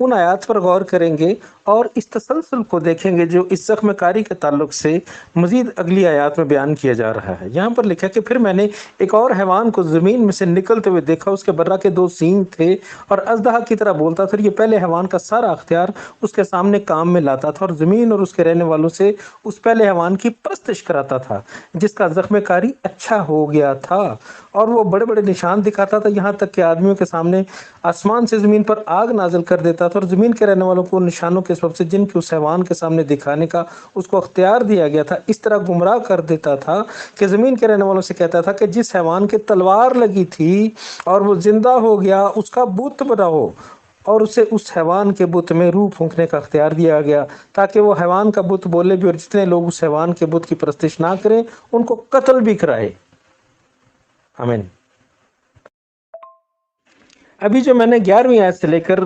ان آیات پر غور کریں گے اور اس تسلسل کو دیکھیں گے جو اس زخم کاری کے تعلق سے مزید اگلی آیات میں بیان کیا جا رہا ہے۔ یہاں پر لکھا کہ پھر میں نے ایک اور حیوان کو زمین میں سے نکلتے ہوئے دیکھا، اس کے برہ کے 2 سینگ تھے اور اژدہا کی طرح بولتا تھا۔ یہ پہلے حیوان کا سارا اختیار اس کے سامنے کام میں لاتا تھا اور زمین اور اس کے رہنے والوں سے اس پہلے حیوان کی پرستش کراتا تھا جس کا زخم کاری اچھا ہو گیا تھا، اور وہ بڑے بڑے نشان دکھاتا تھا، یہاں تک کہ آدمیوں کے سامنے آسمان سے زمین پر آگ نازل کر دیتا تھا، اور زمین کے رہنے والوں کو نشانوں کے سبب سے جن کے اس حیوان کے سامنے دکھانے کا اس کو اختیار دیا گیا تھا اس طرح گمراہ کر دیتا تھا کہ زمین کے رہنے والوں سے کہتا تھا کہ جس حیوان کے تلوار لگی تھی اور وہ زندہ ہو گیا اس کا بت بناؤ، اور اسے اس حیوان کے بت میں روح پھونکنے کا اختیار دیا گیا تاکہ وہ حیوان کا بت بولے بھی اور جتنے لوگ اس حیوان کے بت کی پرستش نہ کریں ان کو قتل بھی کرائے۔ آمین۔ ابھی جو میں نے 11ویں آیت سے لے کر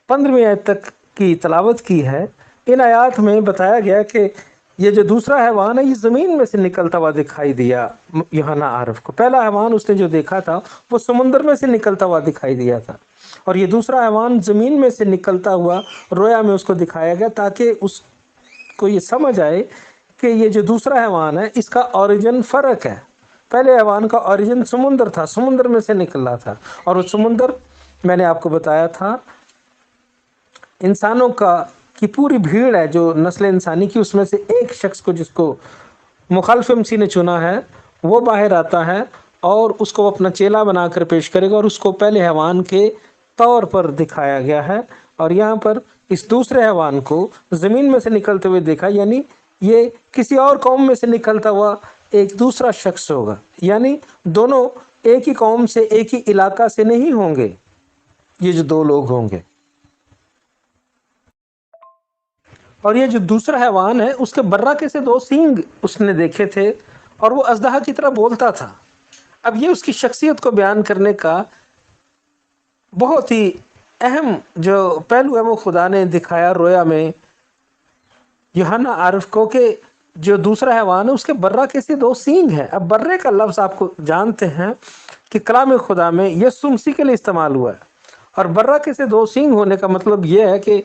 15ویں آیت تک کی تلاوت کی ہے، ان آیات میں بتایا گیا کہ یہ جو دوسرا حیوان ہے یہ زمین میں سے نکلتا ہوا دکھائی دیا یوحنا عارف کو۔ پہلا حیوان اس نے جو دیکھا تھا وہ سمندر میں سے نکلتا ہوا دکھائی دیا تھا، اور یہ دوسرا حیوان زمین میں سے نکلتا ہوا رویا میں اس کو دکھایا گیا تاکہ اس کو یہ سمجھ آئے کہ یہ جو دوسرا حیوان ہے اس کا اوریجن فرق ہے۔ پہلے حیوان کا اوریجن سمندر تھا، سمندر میں سے نکلا تھا، اور وہ سمندر میں نے آپ کو بتایا تھا انسانوں کی پوری بھیڑ ہے جو نسل انسانی کی، اس میں سے ایک شخص کو جس کو مخالف مسیح نے چنا ہے وہ باہر آتا ہے اور اس کو اپنا چیلا بنا کر پیش کرے گا، اور اس کو پہلے حیوان کے طور پر دکھایا گیا ہے۔ اور یہاں پر اس دوسرے حیوان کو زمین میں سے نکلتے ہوئے دیکھا، یعنی یہ کسی اور قوم میں سے نکلتا ہوا ایک دوسرا شخص ہوگا، یعنی دونوں ایک ہی قوم سے ایک ہی علاقہ سے نہیں ہوں گے یہ جو 2 لوگ ہوں گے۔ اور یہ جو دوسرا حیوان ہے اس کے برہ کے سے 2 سینگ اس نے دیکھے تھے اور وہ اژدہا کی طرح بولتا تھا۔ اب یہ اس کی شخصیت کو بیان کرنے کا بہت ہی اہم جو پہلو ہے وہ خدا نے دکھایا رویا میں یوحنا عارف کو، کہ جو دوسرا حیوان ہے اس کے برہ کے سے 2 سینگ ہیں۔ اب برے کا لفظ آپ کو جانتے ہیں کہ کلام خدا میں یسوع مسیح کے لیے استعمال ہوا ہے، اور برہ کے سے 2 سینگ ہونے کا مطلب یہ ہے کہ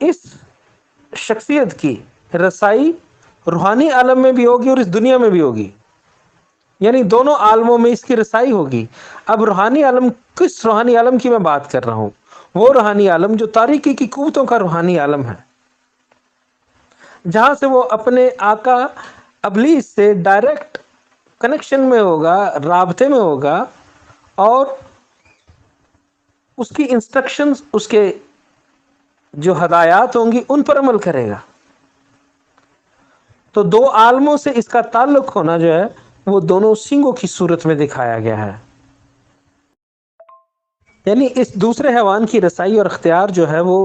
اس شخصیت کی رسائی روحانی عالم میں بھی ہوگی اور اس دنیا میں بھی ہوگی، یعنی دونوں عالموں میں اس کی رسائی ہوگی۔ اب روحانی عالم، کس روحانی عالم کی میں بات کر رہا ہوں؟ وہ روحانی عالم جو تاریکی کی قوتوں کا روحانی عالم ہے، جہاں سے وہ اپنے آقا ابلیس سے ڈائریکٹ کنیکشن میں ہوگا، رابطے میں ہوگا، اور اس کی انسٹرکشنز، اس کے جو ہدایات ہوں گی ان پر عمل کرے گا۔ تو 2 عالموں سے اس کا تعلق ہونا جو ہے وہ دونوں سینگوں کی صورت میں دکھایا گیا ہے، یعنی اس دوسرے حیوان کی رسائی اور اختیار جو ہے وہ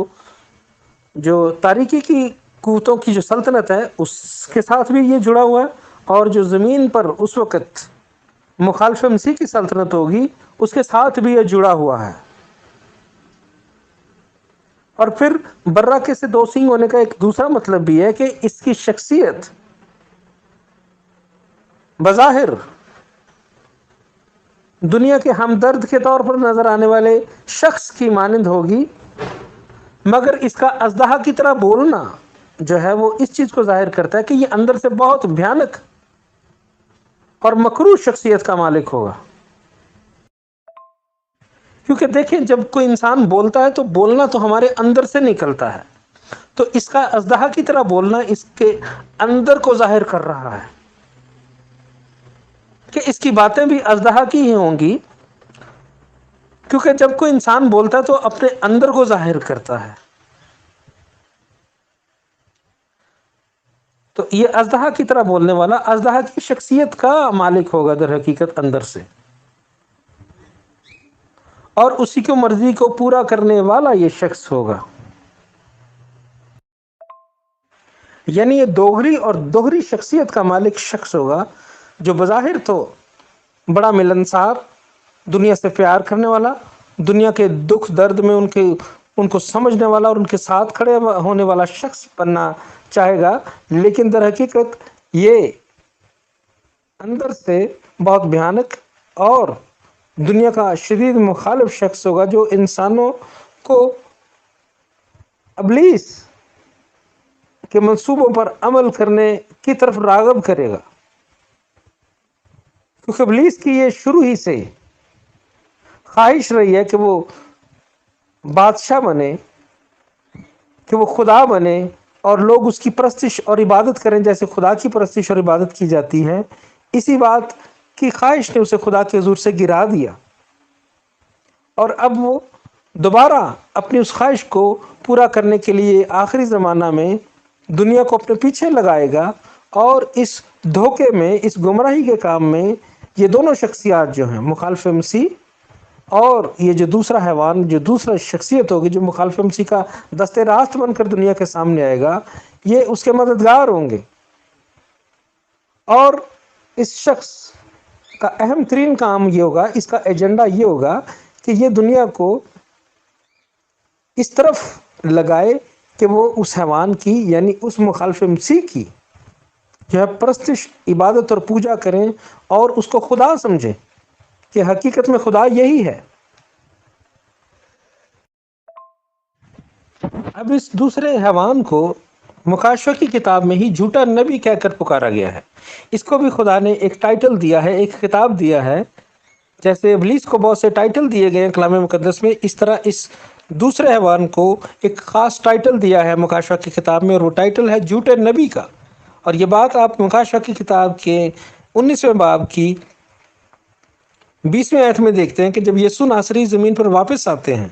جو تاریکی کی قوتوں کی جو سلطنت ہے اس کے ساتھ بھی یہ جڑا ہوا ہے، اور جو زمین پر اس وقت مخالف مسیح کی سلطنت ہوگی اس کے ساتھ بھی یہ جڑا ہوا ہے۔ اور پھر برہ کے سے 2 سینگ ہونے کا ایک دوسرا مطلب بھی ہے کہ اس کی شخصیت بظاہر دنیا کے ہمدرد کے طور پر نظر آنے والے شخص کی مانند ہوگی، مگر اس کا اژدہا کی طرح بولنا جو ہے وہ اس چیز کو ظاہر کرتا ہے کہ یہ اندر سے بہت بھیانک اور مکروہ شخصیت کا مالک ہوگا۔ کیونکہ دیکھیں جب کوئی انسان بولتا ہے تو بولنا تو ہمارے اندر سے نکلتا ہے، تو اس کا اژدہا کی طرح بولنا اس کے اندر کو ظاہر کر رہا ہے کہ اس کی باتیں بھی اژدہا کی ہی ہوں گی، کیونکہ جب کوئی انسان بولتا ہے تو اپنے اندر کو ظاہر کرتا ہے۔ تو یہ اژدہا کی طرح بولنے والا اژدہا کی شخصیت کا مالک ہوگا در حقیقت اندر سے، اور اسی کی مرضی کو پورا کرنے والا یہ شخص ہوگا۔ یعنی یہ دوہری اور دوہری شخصیت کا مالک شخص ہوگا جو بظاہر تو بڑا ملنسار، دنیا سے پیار کرنے والا، دنیا کے دکھ درد میں ان کو سمجھنے والا اور ان کے ساتھ کھڑے ہونے والا شخص بننا چاہے گا، لیکن در حقیقت یہ اندر سے بہت بھیانک اور دنیا کا شدید مخالف شخص ہوگا جو انسانوں کو ابلیس کے منصوبوں پر عمل کرنے کی طرف راغب کرے گا، کیونکہ ابلیس کی یہ شروع ہی سے خواہش رہی ہے کہ وہ بادشاہ بنے، کہ وہ خدا بنے اور لوگ اس کی پرستش اور عبادت کریں جیسے خدا کی پرستش اور عبادت کی جاتی ہے۔ اسی بات کی خواہش نے اسے خدا کے حضور سے گرا دیا، اور اب وہ دوبارہ اپنی اس خواہش کو پورا کرنے کے لیے آخری زمانہ میں دنیا کو اپنے پیچھے لگائے گا، اور اس دھوکے میں، اس گمراہی کے کام میں یہ دونوں شخصیات جو ہیں، مخالف مسیح اور یہ جو دوسرا حیوان، جو دوسرا شخصیت ہوگی جو مخالف مسیح کا دست راست بن کر دنیا کے سامنے آئے گا، یہ اس کے مددگار ہوں گے۔ اور اس شخص کا اہم ترین کام یہ ہوگا، اس کا ایجنڈا یہ ہوگا کہ یہ دنیا کو اس طرف لگائے کہ وہ اس حیوان کی، یعنی اس مخالف مسیح کی جو ہے پرستش، عبادت اور پوجا کریں اور اس کو خدا سمجھیں کہ حقیقت میں خدا یہی ہے۔ اب اس دوسرے حیوان کو مکاشفہ کی کتاب میں ہی جھوٹا نبی کہہ کر پکارا گیا ہے۔ اس کو بھی خدا نے ایک ٹائٹل دیا ہے، ایک خطاب دیا ہے۔ جیسے ابلیس کو بہت سے ٹائٹل دیے گئے ہیں کلام مقدس میں، اس طرح اس دوسرے حیوان کو ایک خاص ٹائٹل دیا ہے مکاشفہ کی کتاب میں، اور وہ ٹائٹل ہے جھوٹے نبی کا۔ اور یہ بات آپ مکاشفہ کی کتاب کے 19ویں باب کی 20ویں آیت میں دیکھتے ہیں کہ جب یسوع ناصری زمین پر واپس آتے ہیں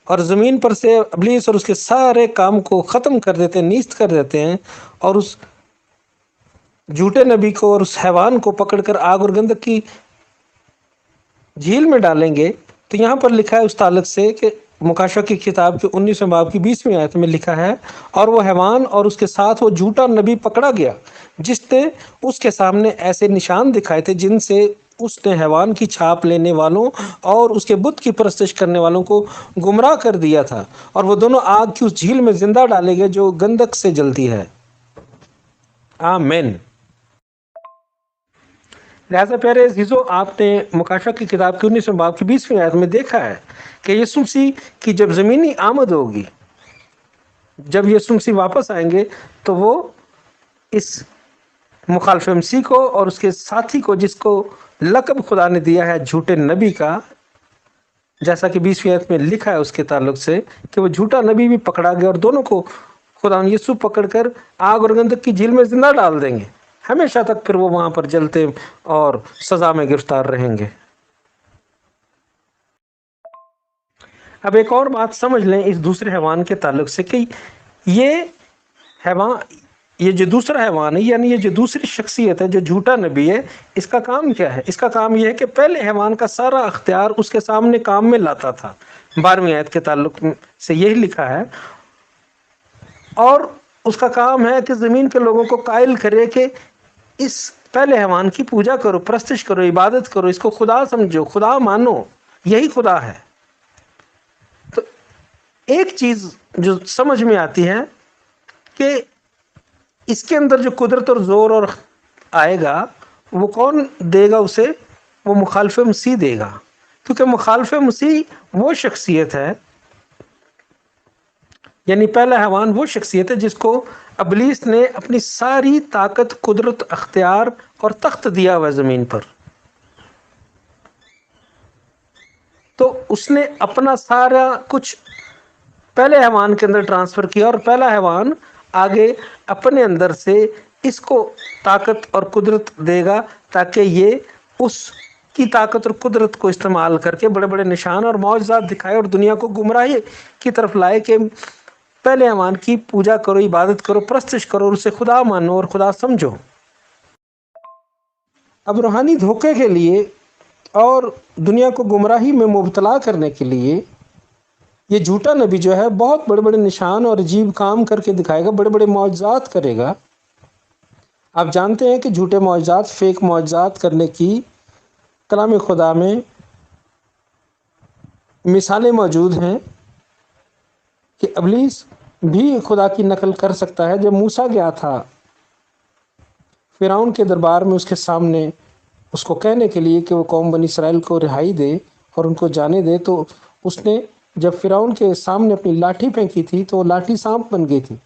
اور زمین پر سے ابلیس اور اس کے سارے کام کو ختم کر دیتے ہیں، نیست کر دیتے ہیں، اور اس جھوٹے نبی کو اور اس حیوان کو پکڑ کر آگ اور گندک کی جھیل میں ڈالیں گے، تو یہاں پر لکھا ہے اس تعلق سے کہ مکاشفہ کی کتاب کے 19ویں باب کی 20ویں آیت میں لکھا ہے، اور وہ حیوان اور اس کے ساتھ وہ جھوٹا نبی پکڑا گیا جس نے اس کے سامنے ایسے نشان دکھائے تھے جن سے اس نے حیوان کی چھاپ لینے والوں اور اس کے بت کی پرستش کرنے والوں کو گمراہ کر دیا تھا، اور وہ دونوں آگ کی اس جھیل میں زندہ ڈالے گئے جو گندک سے جلتی ہے۔ آمین۔ لہذا پیارے عزیزو، آپ نے مکاشفہ کی کتاب کے 19ویں باب کی 20ویں آیت میں دیکھا ہے کہ یسوع مسیح کی جب زمینی آمد ہوگی، جب یسوع مسیح واپس آئیں گے، تو وہ اس مخالف مسیح کو اور اس کے ساتھی کو، جس کو لقب خدا نے دیا ہے جھوٹے نبی کا، جیسا کہ 20ویں آیت میں لکھا ہے اس کے تعلق سے کہ وہ جھوٹا نبی بھی پکڑا گیا، اور دونوں کو خدا یسوع پکڑ کر آگ اور گندک کی جھیل میں زندہ ڈال دیں گے، ہمیشہ تک پھر وہ وہاں پر جلتے اور سزا میں گرفتار رہیں گے۔ اب ایک اور بات سمجھ لیں اس دوسرے حیوان کے تعلق سے کہ یہ حیوان، یہ جو دوسرا حیوان ہے، یعنی یہ جو دوسری شخصیت ہے جو جھوٹا نبی ہے، اس کا کام کیا ہے؟ اس کا کام یہ ہے کہ پہلے حیوان کا سارا اختیار اس کے سامنے کام میں لاتا تھا۔ 12ویں آیت کے تعلق سے یہی لکھا ہے، اور اس کا کام ہے کہ زمین کے لوگوں کو قائل کرے کہ اس پہلے حیوان کی پوجا کرو، پرستش کرو، عبادت کرو، اس کو خدا سمجھو، خدا مانو، یہی خدا ہے۔ تو ایک چیز جو سمجھ میں آتی ہے کہ اس کے اندر جو قدرت اور زور اور آئے گا، وہ کون دے گا اسے؟ وہ مخالف مسیح دے گا، کیونکہ مخالف مسیح وہ شخصیت ہے، یعنی پہلا حیوان وہ شخصیت ہے جس کو ابلیس نے اپنی ساری طاقت، قدرت، اختیار اور تخت دیا ہوا زمین پر۔ تو اس نے اپنا سارا کچھ پہلے حیوان کے اندر ٹرانسفر کیا، اور پہلا حیوان آگے اپنے اندر سے اس کو طاقت اور قدرت دے گا تاکہ یہ اس کی طاقت اور قدرت کو استعمال کر کے بڑے بڑے نشان اور معجزات دکھائے اور دنیا کو گمراہی کی طرف لائے کہ پہلے حیوان کی پوجا کرو، عبادت کرو، پرستش کرو، اور اسے خدا مانو اور خدا سمجھو۔ اب روحانی دھوکے کے لیے اور دنیا کو گمراہی میں مبتلا کرنے کے لیے یہ جھوٹا نبی جو ہے بہت بڑے بڑے نشان اور عجیب کام کر کے دکھائے گا، بڑے بڑے معجزات کرے گا۔ آپ جانتے ہیں کہ جھوٹے معجزات، فیک معجزات کرنے کی کلام خدا میں مثالیں موجود ہیں کہ ابلیس بھی خدا کی نقل کر سکتا ہے۔ جب موسیٰ گیا تھا فرعون کے دربار میں، اس کے سامنے اس کو کہنے کے لیے کہ وہ قوم بنی اسرائیل کو رہائی دے اور ان کو جانے دے، تو اس نے جب فرعون کے سامنے اپنی لاٹھی پھینکی تھی تو وہ لاٹھی سانپ بن گئی تھی.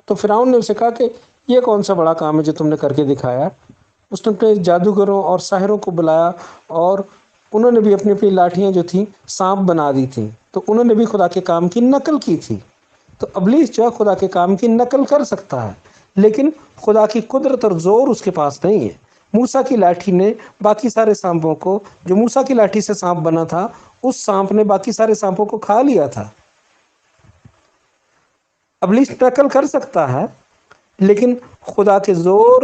تو فرعون نے اسے کہا کہ یہ کون سا بڑا کام ہے جو تم نے کر کے دکھایا. اس نے اپنے جادوگروں اور ساحروں کو بلایا اور انہوں نے بھی اپنی اپنی لاٹھیاں جو تھیں سانپ بنا دی تھیں. تو انہوں نے بھی خدا کے کام کی نقل کی تھی. تو ابلیس جو ہے خدا کے کام کی نقل کر سکتا ہے، لیکن خدا کی قدرت اور زور اس کے پاس نہیں ہے. موسیٰ کی لاٹھی نے باقی سارے سانپوں کو، جو موسیٰ کی لاٹھی سے سانپ بنا تھا، اس سانپ نے باقی سارے سانپوں کو کھا لیا تھا. ابلیس نقل کر سکتا ہے لیکن خدا کے زور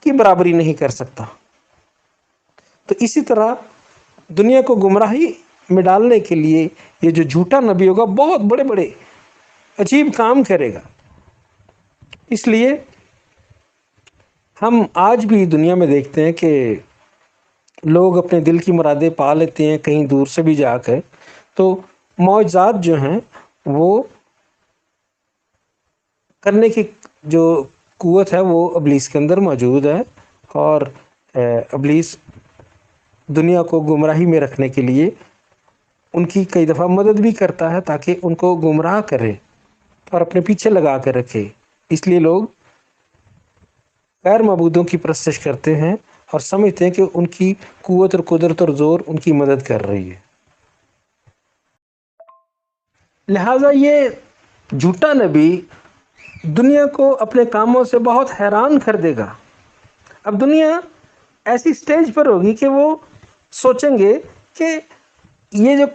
کی برابری نہیں کر سکتا. تو اسی طرح دنیا کو گمراہی میں ڈالنے کے لیے یہ جو جھوٹا نبی ہوگا بہت بڑے بڑے عجیب کام کرے گا. اس لیے ہم آج بھی دنیا میں دیکھتے ہیں کہ لوگ اپنے دل کی مرادیں پا لیتے ہیں کہیں دور سے بھی جا کر. تو معجزات جو ہیں وہ کرنے کی جو قوت ہے وہ ابلیس کے اندر موجود ہے، اور ابلیس دنیا کو گمراہی میں رکھنے کے لیے ان کی کئی دفعہ مدد بھی کرتا ہے تاکہ ان کو گمراہ کرے اور اپنے پیچھے لگا کر رکھے. اس لیے لوگ غیر معبودوں کی پرستش کرتے ہیں اور سمجھتے ہیں کہ ان کی قوت اور قدرت اور زور ان کی مدد کر رہی ہے. لہٰذا یہ جھوٹا نبی دنیا کو اپنے کاموں سے بہت حیران کر دے گا. اب دنیا ایسی سٹیج پر ہوگی کہ وہ سوچیں گے کہ یہ جو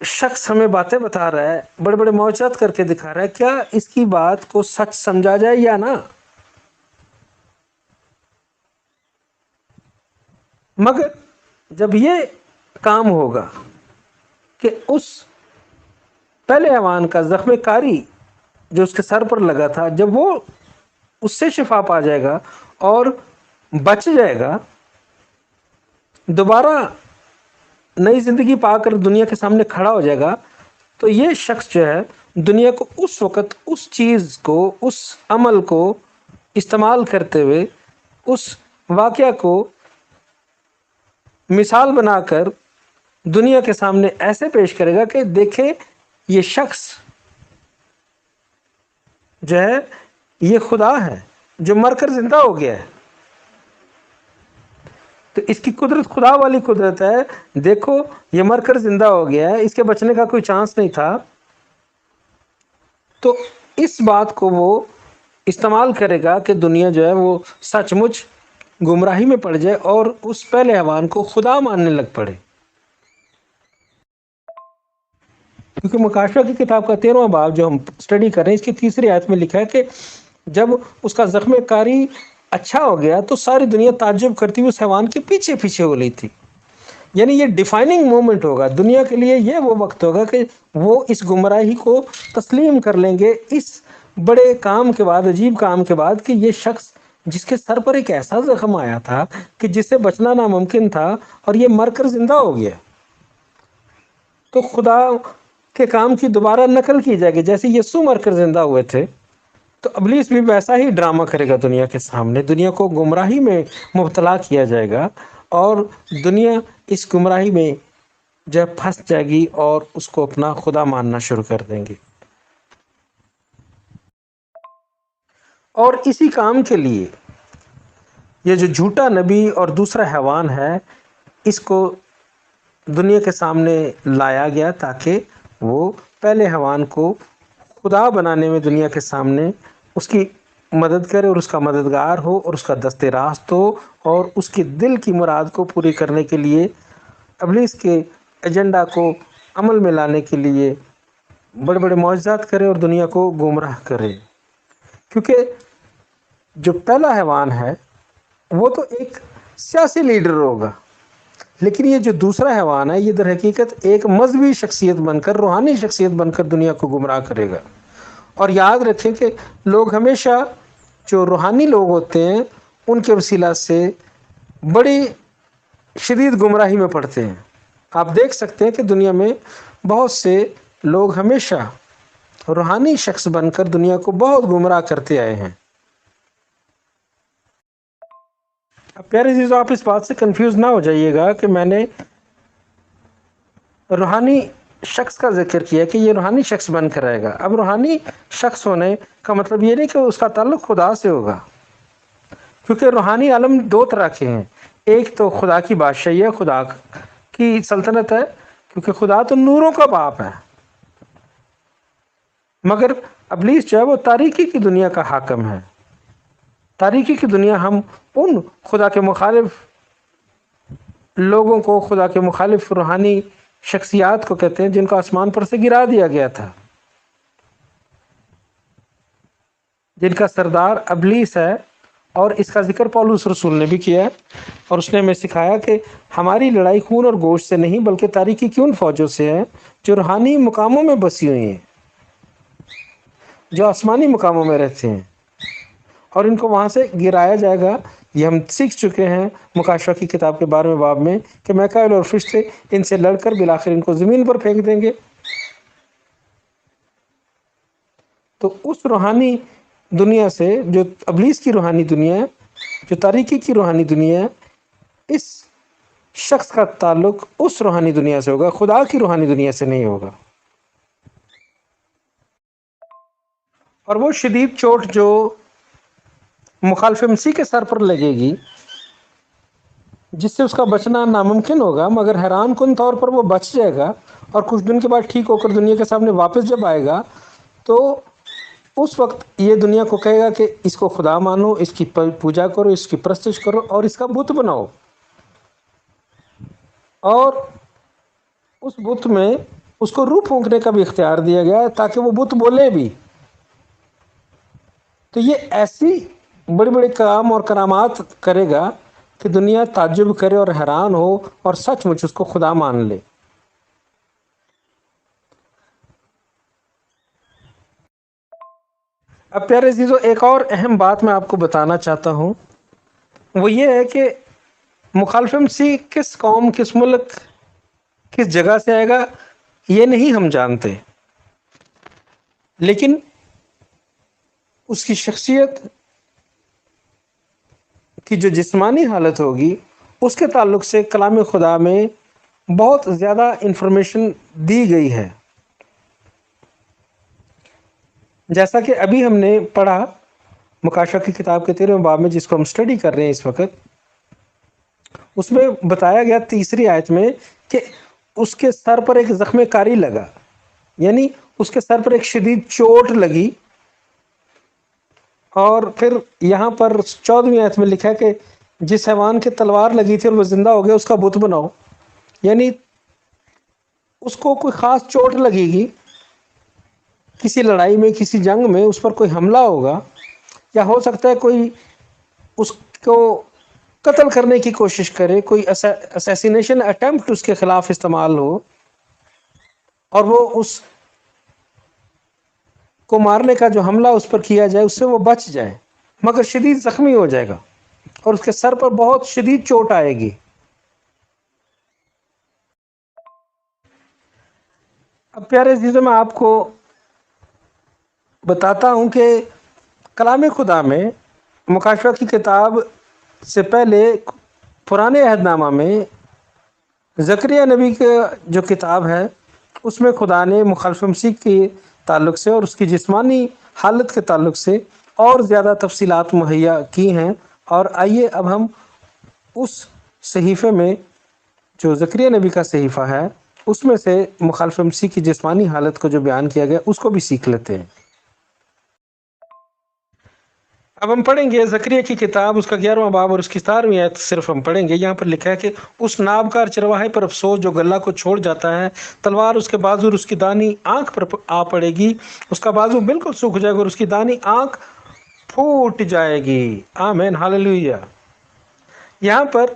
شخص ہمیں باتیں بتا رہا ہے، بڑے بڑے معجزات کر کے دکھا رہا ہے، کیا اس کی بات کو سچ سمجھا جائے یا نہ. مگر جب یہ کام ہوگا کہ اس پہلے حیوان کا زخم کاری جو اس کے سر پر لگا تھا، جب وہ اس سے شفا پا جائے گا اور بچ جائے گا، دوبارہ نئی زندگی پا کر دنیا کے سامنے کھڑا ہو جائے گا، تو یہ شخص جو ہے دنیا کو اس وقت اس چیز کو، اس عمل کو استعمال کرتے ہوئے اس واقعہ کو مثال بنا کر دنیا کے سامنے ایسے پیش کرے گا کہ دیکھیں یہ شخص جو ہے یہ خدا ہے جو مر کر زندہ ہو گیا ہے. تو اس کی قدرت خدا والی قدرت ہے. دیکھو یہ مر کر زندہ ہو گیا ہے، اس کے بچنے کا کوئی چانس نہیں تھا. تو اس بات کو وہ استعمال کرے گا کہ دنیا جو ہے وہ سچ مچ گمراہی میں پڑ جائے اور اس پہلے حیوان کو خدا ماننے لگ پڑے. کیونکہ مکاشفہ کی کتاب کا 13واں باب جو ہم سٹڈی کر رہے ہیں، اس کی 3 آیت میں لکھا ہے کہ جب اس کا زخم کاری اچھا ہو گیا تو ساری دنیا تعجب کرتی ہوئی اس حیوان کے پیچھے پیچھے ہو رہی تھی. یعنی یہ ڈیفائننگ مومنٹ ہوگا دنیا کے لیے. یہ وہ وقت ہوگا کہ وہ اس گمراہی کو تسلیم کر لیں گے اس بڑے کام کے بعد، عجیب کام کے بعد، کہ یہ شخص جس کے سر پر ایک ایسا زخم آیا تھا کہ جس سے بچنا ناممکن تھا اور یہ مر کر زندہ ہو گیا. تو خدا کے کام کی دوبارہ نقل کی جائے گی. جیسے یسوع مر کر زندہ ہوئے تھے، تو ابلیس بھی ویسا ہی ڈرامہ کرے گا دنیا کے سامنے. دنیا کو گمراہی میں مبتلا کیا جائے گا اور دنیا اس گمراہی میں جب پھنس جائے گی اور اس کو اپنا خدا ماننا شروع کر دیں گے. اور اسی کام کے لیے یہ جو جھوٹا نبی اور دوسرا حیوان ہے، اس کو دنیا کے سامنے لایا گیا تاکہ وہ پہلے حیوان کو خدا بنانے میں دنیا کے سامنے اس کی مدد کرے اور اس کا مددگار ہو اور اس کا دست راست ہو، اور اس کے دل کی مراد کو پوری کرنے کے لیے ابلیس کے ایجنڈا کو عمل میں لانے کے لیے بڑے بڑے معجزات کرے اور دنیا کو گمراہ کرے. کیونکہ جو پہلا حیوان ہے وہ تو ایک سیاسی لیڈر ہوگا، لیکن یہ جو دوسرا حیوان ہے یہ در حقیقت ایک مذہبی شخصیت بن کر، روحانی شخصیت بن کر دنیا کو گمراہ کرے گا. اور یاد رکھیں کہ لوگ ہمیشہ جو روحانی لوگ ہوتے ہیں ان کے وسیلہ سے بڑی شدید گمراہی میں پڑتے ہیں. آپ دیکھ سکتے ہیں کہ دنیا میں بہت سے لوگ ہمیشہ روحانی شخص بن کر دنیا کو بہت گمراہ کرتے آئے ہیں. اب پیارے عزیزو، آپ اس بات سے کنفیوز نہ ہو جائیے گا کہ میں نے روحانی شخص کا ذکر کیا کہ یہ روحانی شخص بن کر رہے گا۔ اب روحانی شخص ہونے کا مطلب یہ نہیں کہ اس کا تعلق خدا سے ہوگا، کیونکہ روحانی عالم دو طرح کے ہیں۔ ایک تو خدا کی بادشاہی ہے، خدا کی سلطنت ہے، کیونکہ خدا تو نوروں کا باپ ہے، مگر ابلیس جو ہے وہ تاریکی کی دنیا کا حاکم ہے۔ تاریکی کی دنیا ہم ان خدا کے مخالف لوگوں کو، خدا کے مخالف روحانی شخصیات کو کہتے ہیں جن کو آسمان پر سے گرا دیا گیا تھا، جن کا سردار ابلیس ہے۔ اور اس کا ذکر پولس رسول نے بھی کیا ہے، اور اس نے ہمیں سکھایا کہ ہماری لڑائی خون اور گوشت سے نہیں بلکہ تاریکی کی ان فوجوں سے ہے جو روحانی مقاموں میں بسی ہوئی ہیں، جو آسمانی مقاموں میں رہتے ہیں، اور ان کو وہاں سے گرایا جائے گا۔ یہ ہم سیکھ چکے ہیں مکاشفہ کی کتاب کے 12ویں باب میں کہ میکائیل اور فرشتے ان سے لڑ کر بالآخر ان کو زمین پر پھینک دیں گے۔ تو اس روحانی دنیا سے، جو ابلیس کی روحانی دنیا ہے، جو تاریکی کی روحانی دنیا ہے، اس شخص کا تعلق اس روحانی دنیا سے ہوگا، خدا کی روحانی دنیا سے نہیں ہوگا۔ اور وہ شدید چوٹ جو مخالف مسیح کے سر پر لگے گی، جس سے اس کا بچنا ناممکن ہوگا، مگر حیران کن طور پر وہ بچ جائے گا، اور کچھ دن کے بعد ٹھیک ہو کر دنیا کے سامنے واپس جب آئے گا تو اس وقت یہ دنیا کو کہے گا کہ اس کو خدا مانو، اس کی پوجا کرو، اس کی پرستش کرو، اور اس کا بت بناؤ، اور اس بت میں اس کو روح پھونکنے کا بھی اختیار دیا گیا ہے تاکہ وہ بت بولے بھی۔ تو یہ ایسی بڑی بڑی کام اور کرامات کرے گا کہ دنیا تعجب کرے اور حیران ہو اور سچ مچ اس کو خدا مان لے۔ اب پیارے عزیزو، ایک اور اہم بات میں آپ کو بتانا چاہتا ہوں، وہ یہ ہے کہ مخالف مسیح کس قوم، کس ملک، کس جگہ سے آئے گا یہ نہیں ہم جانتے، لیکن اس کی شخصیت کی جو جسمانی حالت ہوگی اس کے تعلق سے کلام خدا میں بہت زیادہ انفارمیشن دی گئی ہے۔ جیسا کہ ابھی ہم نے پڑھا مکاشفہ کی کتاب کے 13ویں باب میں، جس کو ہم سٹڈی کر رہے ہیں اس وقت، اس میں بتایا گیا 3 آیت میں کہ اس کے سر پر ایک زخم کاری لگا، یعنی اس کے سر پر ایک شدید چوٹ لگی۔ اور پھر یہاں پر 14ویں آیت میں لکھا ہے کہ جس حیوان کے تلوار لگی تھی اور وہ زندہ ہو گیا اس کا بت بناؤ، یعنی اس کو کوئی خاص چوٹ لگے گی، کسی لڑائی میں، کسی جنگ میں اس پر کوئی حملہ ہوگا، یا ہو سکتا ہے کوئی اس کو قتل کرنے کی کوشش کرے، کوئی اسیسینیشن اٹیمپٹ اس کے خلاف استعمال ہو، اور وہ اس کو مارنے کا جو حملہ اس پر کیا جائے اس سے وہ بچ جائے، مگر شدید زخمی ہو جائے گا اور اس کے سر پر بہت شدید چوٹ آئے گی۔ اب پیارے عزیزوں، میں آپ کو بتاتا ہوں کہ کلام خدا میں مکاشفہ کی کتاب سے پہلے پرانے عہد نامہ میں زکریا نبی کا جو کتاب ہے اس میں خدا نے مخالف مسیح کے تعلق سے اور اس کی جسمانی حالت کے تعلق سے اور زیادہ تفصیلات مہیا کی ہیں۔ اور آئیے اب ہم اس صحیفے میں، جو زکریا نبی کا صحیفہ ہے، اس میں سے مخالف مسیح کی جسمانی حالت کو جو بیان کیا گیا اس کو بھی سیکھ لیتے ہیں۔ اب ہم پڑھیں گے زکریا کی کتاب، اس کا 11واں باب اور اس کی 17ویں آیت صرف ہم پڑھیں گے۔ یہاں پر لکھا ہے کہ اس نابکار چرواہے پر افسوس جو گلہ کو چھوڑ جاتا ہے، تلوار اس کے بازو اور اس کی دانی آنکھ پر آ پڑے گی، اس کا بازو بالکل سوکھ جائے گا اور اس کی دانی آنکھ پھوٹ جائے گی۔ آمین، ہاللویہ۔ یہاں پر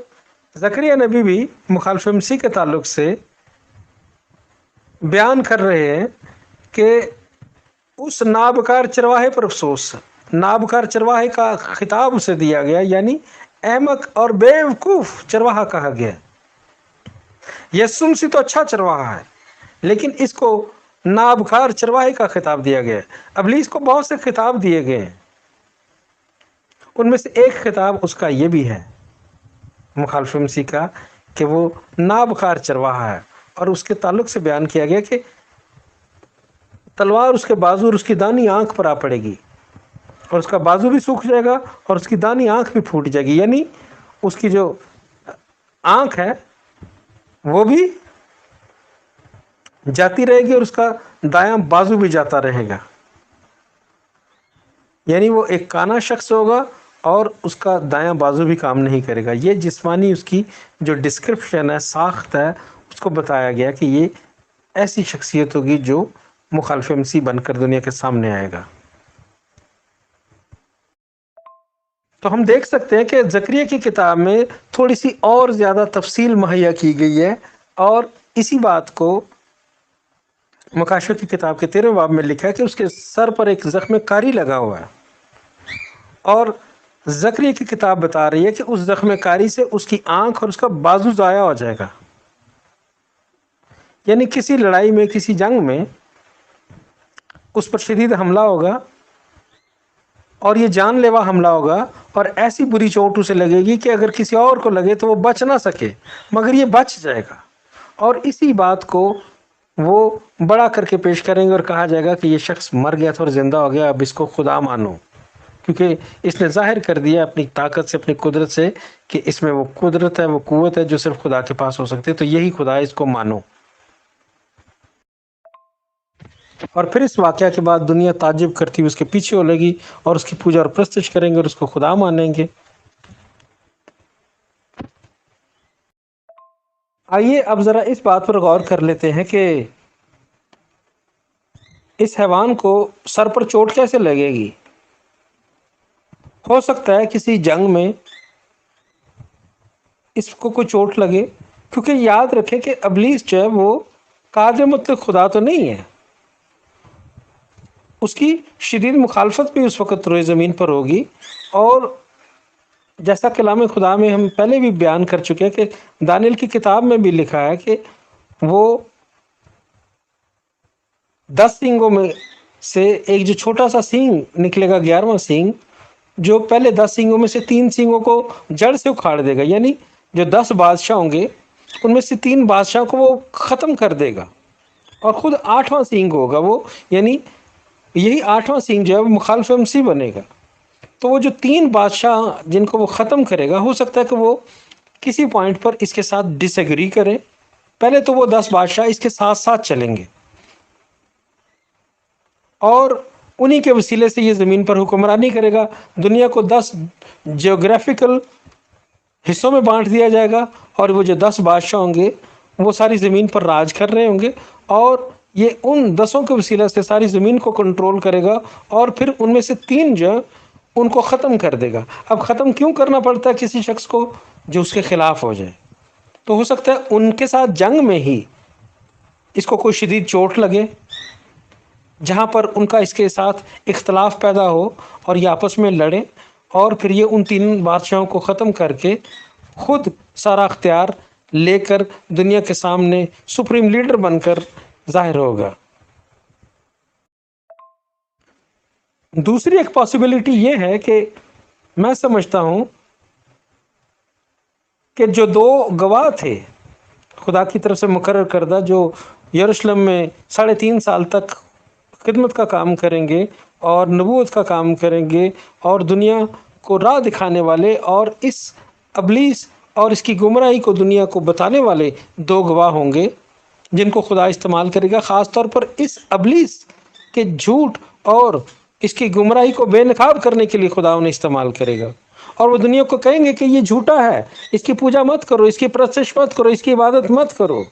زکریا نبی بھی مخالف مسیح کے تعلق سے بیان کر رہے ہیں کہ اس نابکار چرواہے پر افسوس۔ نابکار چرواہے کا خطاب اسے دیا گیا، یعنی احمق اور بیوقوف چرواہا کہا گیا۔ یسوع مسیح تو اچھا چرواہا ہے، لیکن اس کو نابکار چرواہے کا خطاب دیا گیا ہے۔ ابلیس کو بہت سے خطاب دیے گئے ہیں، ان میں سے ایک خطاب اس کا یہ بھی ہے مخالف مسیح کا، کہ وہ نابکار چرواہا ہے اور اس کے تعلق سے بیان کیا گیا کہ تلوار اس کے بازو اور اس کی دانی آنکھ پر آ پڑے گی، اور اس کا بازو بھی سوکھ جائے گا اور اس کی دانی آنکھ بھی پھوٹ جائے گی، یعنی اس کی جو آنکھ ہے وہ بھی جاتی رہے گی اور اس کا دایاں بازو بھی جاتا رہے گا، یعنی وہ ایک کانا شخص ہوگا اور اس کا دایاں بازو بھی کام نہیں کرے گا۔ یہ جسمانی اس کی جو ڈسکرپشن ہے، ساخت ہے، اس کو بتایا گیا کہ یہ ایسی شخصیت ہوگی جو مخالف مسیح بن کر دنیا کے سامنے آئے گا۔ تو ہم دیکھ سکتے ہیں کہ زکریا کی کتاب میں تھوڑی سی اور زیادہ تفصیل مہیا کی گئی ہے، اور اسی بات کو مکاشفہ کی کتاب کے 13 باب میں لکھا ہے کہ اس کے سر پر ایک زخم کاری لگا ہوا ہے، اور زکریا کی کتاب بتا رہی ہے کہ اس زخم کاری سے اس کی آنکھ اور اس کا بازو ضائع ہو جائے گا، یعنی کسی لڑائی میں، کسی جنگ میں اس پر شدید حملہ ہوگا اور یہ جان لیوا حملہ ہوگا، اور ایسی بری چوٹ اسے لگے گی کہ اگر کسی اور کو لگے تو وہ بچ نہ سکے، مگر یہ بچ جائے گا۔ اور اسی بات کو وہ بڑا کر کے پیش کریں گے اور کہا جائے گا کہ یہ شخص مر گیا تھا اور زندہ ہو گیا، اب اس کو خدا مانو، کیونکہ اس نے ظاہر کر دیا اپنی طاقت سے، اپنی قدرت سے، کہ اس میں وہ قدرت ہے، وہ قوت ہے جو صرف خدا کے پاس ہو سکتی ہے، تو یہی خدا ہے، اس کو مانو۔ اور پھر اس واقعہ کے بعد دنیا تعجب کرتی ہوئی اس کے پیچھے ہو لگی اور اس کی پوجا اور پرستش کریں گے اور اس کو خدا مانیں گے۔ آئیے اب ذرا اس بات پر غور کر لیتے ہیں کہ اس حیوان کو سر پر چوٹ کیسے لگے گی؟ ہو سکتا ہے کسی جنگ میں اس کو کوئی چوٹ لگے، کیونکہ یاد رکھیں کہ ابلیس جو ہے وہ قادر مطلق خدا تو نہیں ہے، اس کی شدید مخالفت بھی اس وقت روئے زمین پر ہوگی، اور جیسا کلام خدا میں ہم پہلے بھی بیان کر چکے ہیں کہ دانیل کی کتاب میں بھی لکھا ہے کہ وہ 10 سینگوں میں سے ایک جو چھوٹا سا سینگ نکلے گا، 11واں سینگ، جو پہلے 10 سینگوں میں سے 3 سینگوں کو جڑ سے اکھاڑ دے گا، یعنی جو 10 بادشاہ ہوں گے ان میں سے 3 بادشاہ کو وہ ختم کر دے گا، اور خود 8واں سینگ ہوگا وہ، یعنی یہی 8واں سینگ جو ہے وہ مخالف مسیح بنے گا۔ تو وہ جو 3 بادشاہ جن کو وہ ختم کرے گا، ہو سکتا ہے کہ وہ کسی پوائنٹ پر اس کے ساتھ ڈس ایگری کریں، پہلے تو وہ 10 بادشاہ اس کے ساتھ ساتھ چلیں گے، اور انہی کے وسیلے سے یہ زمین پر حکمرانی کرے گا۔ دنیا کو 10 جیوگرافیکل حصوں میں بانٹ دیا جائے گا، اور وہ جو 10 بادشاہ ہوں گے وہ ساری زمین پر راج کر رہے ہوں گے، اور یہ ان 10 کے وسیلہ سے ساری زمین کو کنٹرول کرے گا، اور پھر ان میں سے 3 جو ان کو ختم کر دے گا۔ اب ختم کیوں کرنا پڑتا ہے کسی شخص کو؟ جو اس کے خلاف ہو جائے، تو ہو سکتا ہے ان کے ساتھ جنگ میں ہی اس کو کوئی شدید چوٹ لگے، جہاں پر ان کا اس کے ساتھ اختلاف پیدا ہو اور یہ آپس میں لڑیں، اور پھر یہ ان 3 بادشاہوں کو ختم کر کے خود سارا اختیار لے کر دنیا کے سامنے سپریم لیڈر بن کر ظاہر ہوگا۔ دوسری ایک پاسبلٹی یہ ہے کہ میں سمجھتا ہوں کہ جو 2 گواہ تھے خدا کی طرف سے مقرر کردہ، جو یروشلم میں 3.5 سال تک خدمت کا کام کریں گے اور نبوت کا کام کریں گے اور دنیا کو راہ دکھانے والے اور اس ابلیس اور اس کی گمراہی کو دنیا کو بتانے والے 2 گواہ ہوں گے، جن کو خدا استعمال کرے گا، خاص طور پر اس ابلیس کے جھوٹ اور اس کی گمراہی کو بے نقاب کرنے کے لیے خدا انہیں استعمال کرے گا، اور وہ دنیا کو کہیں گے کہ یہ جھوٹا ہے، اس کی پوجا مت کرو، اس کی پرستش مت کرو، اس کی عبادت مت کرو،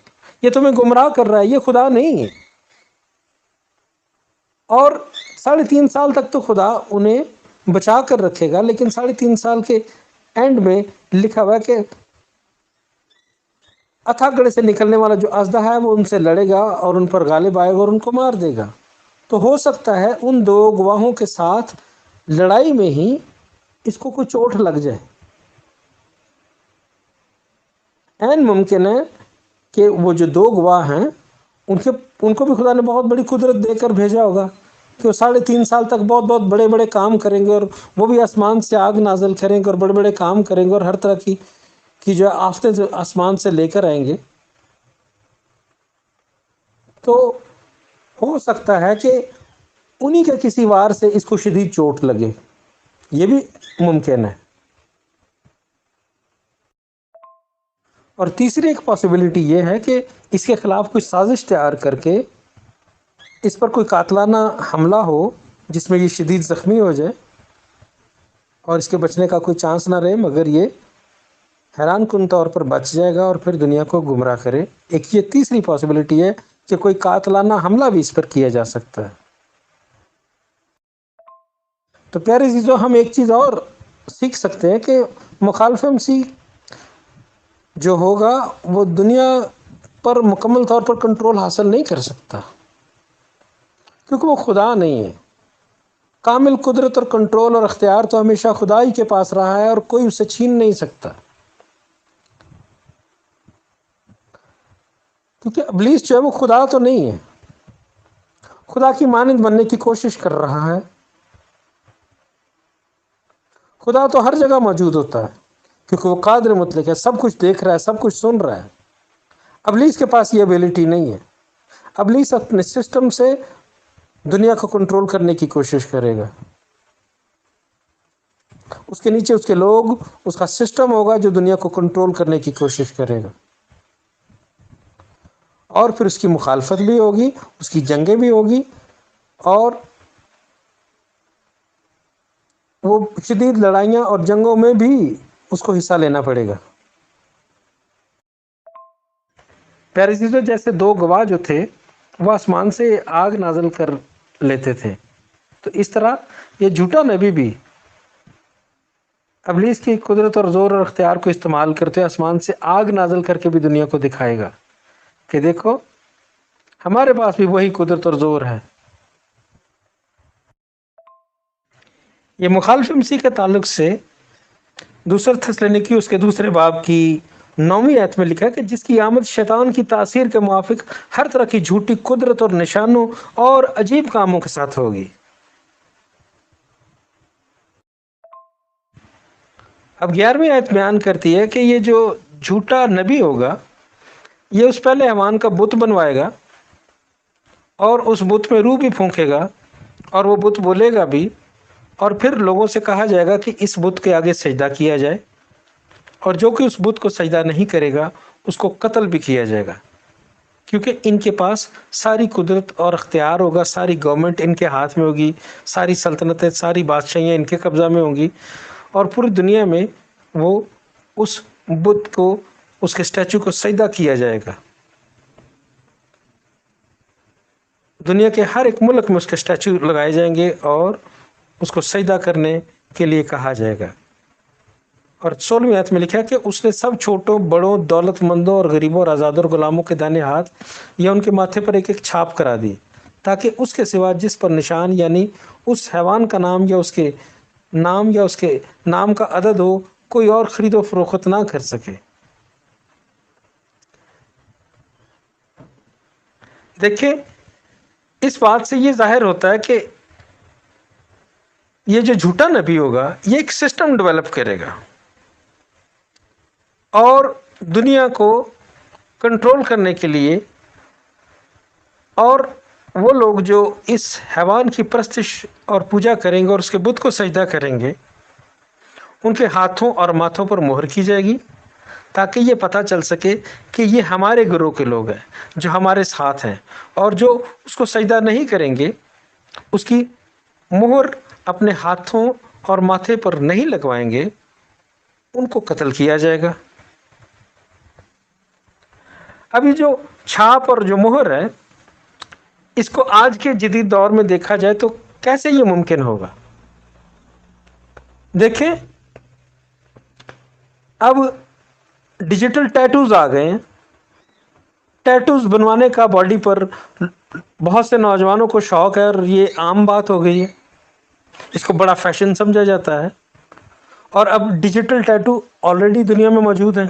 یہ تمہیں گمراہ کر رہا ہے، یہ خدا نہیں ہے۔ اور 3.5 سال تک تو خدا انہیں بچا کر رکھے گا، لیکن 3.5 سال کے اینڈ میں لکھا ہوا ہے کہ اتھا گڑھے سے نکلنے والا جو اژدہا ہے وہ ان سے لڑے گا اور ان پر غالب آئے گا اور ان کو مار دے گا۔ تو ہو سکتا ہے ان 2 گواہوں کے ساتھ لڑائی میں ہی اس کو کوئی چوٹ لگ جائے۔ این ممکن ہے کہ وہ جو 2 گواہ ہیں ان کو بھی خدا نے بہت بڑی قدرت دے کر بھیجا ہوگا کہ وہ 3.5 سال تک بہت بہت بڑے بڑے کام کریں گے، اور وہ بھی آسمان سے آگ نازل کریں گے اور بڑے بڑے کام کریں گے، اور ہر طرح کی جو آفتیں آسمان سے لے کر آئیں گے۔ تو ہو سکتا ہے کہ انہی کے کسی وار سے اس کو شدید چوٹ لگے، یہ بھی ممکن ہے۔ اور تیسری ایک پاسبلٹی یہ ہے کہ اس کے خلاف کوئی سازش تیار کر کے اس پر کوئی قاتلانہ حملہ ہو جس میں یہ شدید زخمی ہو جائے اور اس کے بچنے کا کوئی چانس نہ رہے، مگر یہ حیران کن طور پر بچ جائے گا اور پھر دنیا کو گمراہ کرے۔ ایک یہ تیسری پاسبلٹی ہے کہ کوئی قاتلانہ حملہ بھی اس پر کیا جا سکتا ہے۔ تو پیارے عزیزو، ہم ایک چیز اور سیکھ سکتے ہیں کہ مخالف مسیح جو ہوگا وہ دنیا پر مکمل طور پر کنٹرول حاصل نہیں کر سکتا، کیونکہ وہ خدا نہیں ہے۔ کامل قدرت اور کنٹرول اور اختیار تو ہمیشہ خدا ہی کے پاس رہا ہے اور کوئی اسے چھین نہیں سکتا، کیونکہ ابلیس جو ہے وہ خدا تو نہیں ہے، خدا کی مانند بننے کی کوشش کر رہا ہے۔ خدا تو ہر جگہ موجود ہوتا ہے کیونکہ وہ قادر مطلق ہے، سب کچھ دیکھ رہا ہے، سب کچھ سن رہا ہے۔ ابلیس کے پاس یہ ایبلٹی نہیں ہے۔ ابلیس اپنے سسٹم سے دنیا کو کنٹرول کرنے کی کوشش کرے گا، اس کے نیچے اس کے لوگ، اس کا سسٹم ہوگا جو دنیا کو کنٹرول کرنے کی کوشش کرے گا، اور پھر اس کی مخالفت بھی ہوگی، اس کی جنگیں بھی ہوگی، اور وہ شدید لڑائیاں اور جنگوں میں بھی اس کو حصہ لینا پڑے گا۔ پیارے عزیزو، جیسے دو گواہ جو تھے وہ آسمان سے آگ نازل کر لیتے تھے، تو اس طرح یہ جھوٹا نبی بھی ابلیس کی قدرت اور زور اور اختیار کو استعمال کرتے آسمان سے آگ نازل کر کے بھی دنیا کو دکھائے گا کہ دیکھو ہمارے پاس بھی وہی قدرت اور زور ہے۔ یہ مخالف مسیح کے تعلق سے دوسرا تھسلونیکی اس کے دوسرے باب کی 9ویں آیت میں لکھا ہے کہ جس کی آمد شیطان کی تاثیر کے موافق ہر طرح کی جھوٹی قدرت اور نشانوں اور عجیب کاموں کے ساتھ ہوگی۔ اب 11ویں آیت بیان کرتی ہے کہ یہ جو جھوٹا نبی ہوگا یہ اس پہلے حیوان کا بت بنوائے گا اور اس بت میں روح بھی پھونکے گا اور وہ بت بولے گا بھی، اور پھر لوگوں سے کہا جائے گا کہ اس بت کے آگے سجدہ کیا جائے، اور جو کہ اس بت کو سجدہ نہیں کرے گا اس کو قتل بھی کیا جائے گا، کیونکہ ان کے پاس ساری قدرت اور اختیار ہوگا، ساری گورنمنٹ ان کے ہاتھ میں ہوگی، ساری سلطنتیں، ساری بادشاہیاں ان کے قبضہ میں ہوں گی، اور پوری دنیا میں وہ اس بت کو، اس کے اسٹیچو کو سجدہ کیا جائے گا۔ دنیا کے ہر ایک ملک میں اس کے اسٹیچو لگائے جائیں گے اور اس کو سجدہ کرنے کے لیے کہا جائے گا۔ اور 16ویں آیت میں لکھا ہے کہ اس نے سب چھوٹوں بڑوں، دولت مندوں اور غریبوں اور آزادوں اور غلاموں کے دائیں ہاتھ یا ان کے ماتھے پر ایک ایک چھاپ کرا دی، تاکہ اس کے سوا جس پر نشان یعنی اس حیوان کا نام یا اس کے نام کا عدد ہو کوئی اور خرید و فروخت نہ کر سکے۔ دیکھیں، اس بات سے یہ ظاہر ہوتا ہے کہ یہ جو جھوٹا نبی ہوگا یہ ایک سسٹم ڈیولپ کرے گا اور دنیا کو کنٹرول کرنے کے لیے، اور وہ لوگ جو اس حیوان کی پرستش اور پوجا کریں گے اور اس کے بت کو سجدہ کریں گے ان کے ہاتھوں اور ماتھوں پر مہر کی جائے گی، تاکہ یہ پتہ چل سکے کہ یہ ہمارے گروہ کے لوگ ہیں جو ہمارے ساتھ ہیں، اور جو اس کو سجدہ نہیں کریں گے اس کی مہر اپنے ہاتھوں اور ماتھے پر نہیں لگوائیں گے، ان کو قتل کیا جائے گا۔ ابھی جو چھاپ اور جو مہر ہے اس کو آج کے جدید دور میں دیکھا جائے تو کیسے یہ ممکن ہوگا؟ دیکھیں، اب ڈیجیٹل ٹیٹوز آ گئے ہیں۔ ٹیٹوز بنوانے کا باڈی پر بہت سے نوجوانوں کو شوق ہے اور یہ عام بات ہو گئی ہے، اس کو بڑا فیشن سمجھا جاتا ہے، اور اب ڈیجیٹل ٹیٹو آلریڈی دنیا میں موجود ہیں،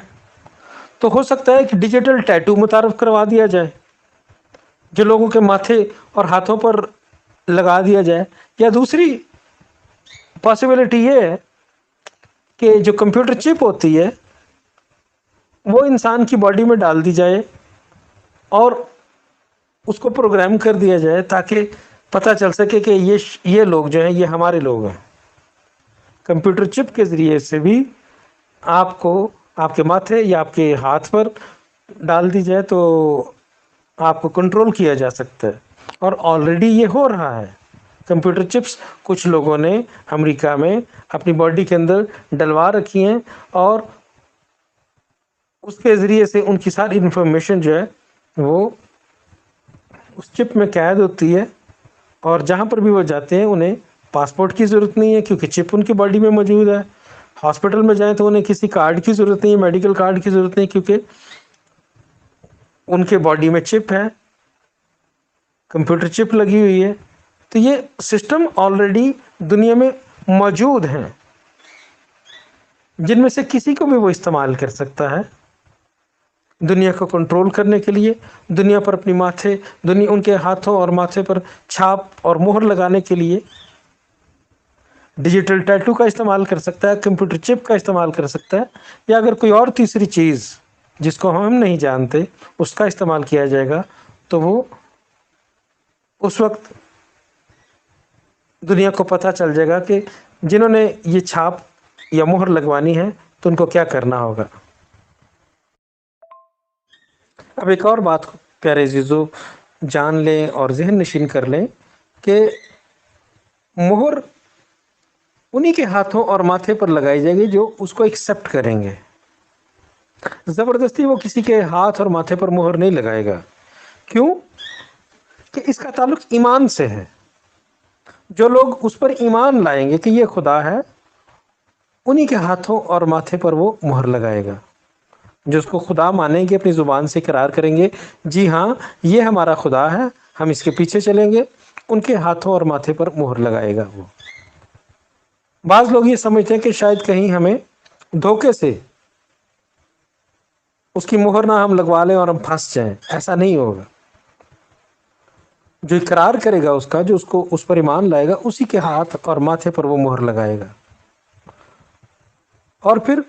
تو ہو سکتا ہے کہ ڈیجیٹل ٹیٹو متعارف کروا دیا جائے جو لوگوں کے ماتھے اور ہاتھوں پر لگا دیا جائے، یا دوسری پاسبلٹی یہ ہے کہ جو کمپیوٹر چپ ہوتی ہے وہ انسان کی باڈی میں ڈال دی جائے اور اس کو پروگرام کر دیا جائے تاکہ پتہ چل سکے کہ یہ لوگ جو ہیں یہ ہمارے لوگ ہیں۔ کمپیوٹر چپ کے ذریعے سے بھی آپ کو آپ کے ماتھے یا آپ کے ہاتھ پر ڈال دی جائے تو آپ کو کنٹرول کیا جا سکتا ہے، اور آلریڈی یہ ہو رہا ہے۔ کمپیوٹر چپس کچھ لوگوں نے امریکہ میں اپنی باڈی کے اندر ڈلوا رکھی ہیں، اور اس کے ذریعے سے ان کی ساری انفارمیشن جو ہے وہ اس چپ میں قید ہوتی ہے، اور جہاں پر بھی وہ جاتے ہیں انہیں پاسپورٹ کی ضرورت نہیں ہے کیونکہ چپ ان کی باڈی میں موجود ہے۔ ہاسپٹل میں جائیں تو انہیں کسی کارڈ کی ضرورت نہیں ہے، میڈیکل کارڈ کی ضرورت نہیں، کیونکہ ان کے باڈی میں چپ ہے، کمپیوٹر چپ لگی ہوئی ہے۔ تو یہ سسٹم آلریڈی دنیا میں موجود ہیں جن میں سے کسی کو بھی وہ استعمال کر سکتا ہے دنیا کو کنٹرول کرنے کے لیے، دنیا پر اپنی ان کے ہاتھوں اور ماتھے پر چھاپ اور مہر لگانے کے لیے ڈیجیٹل ٹیٹو کا استعمال کر سکتا ہے، کمپیوٹر چپ کا استعمال کر سکتا ہے، یا اگر کوئی اور تیسری چیز جس کو ہم نہیں جانتے اس کا استعمال کیا جائے گا تو وہ اس وقت دنیا کو پتہ چل جائے گا کہ جنہوں نے یہ چھاپ یا مہر لگوانی ہے تو ان کو کیا کرنا ہوگا۔ اب ایک اور بات پیارے عزیزو جان لیں اور ذہن نشین کر لیں کہ مہر انہی کے ہاتھوں اور ماتھے پر لگائی جائے گی جو اس کو ایکسیپٹ کریں گے۔ زبردستی وہ کسی کے ہاتھ اور ماتھے پر مہر نہیں لگائے گا۔ کیوں؟ کہ اس کا تعلق ایمان سے ہے۔ جو لوگ اس پر ایمان لائیں گے کہ یہ خدا ہے، انہی کے ہاتھوں اور ماتھے پر وہ مہر لگائے گا۔ جو اس کو خدا مانیں گے، اپنی زبان سے اقرار کریں گے جی ہاں یہ ہمارا خدا ہے، ہم اس کے پیچھے چلیں گے، ان کے ہاتھوں اور ماتھے پر مہر لگائے گا وہ۔ بعض لوگ یہ سمجھتے ہیں کہ شاید کہیں ہمیں دھوکے سے اس کی مہر نہ ہم لگوا لیں اور ہم پھنس جائیں۔ ایسا نہیں ہوگا۔ جو اقرار کرے گا اس کا، جو اس پر ایمان لائے گا، اسی کے ہاتھ اور ماتھے پر وہ مہر لگائے گا، اور پھر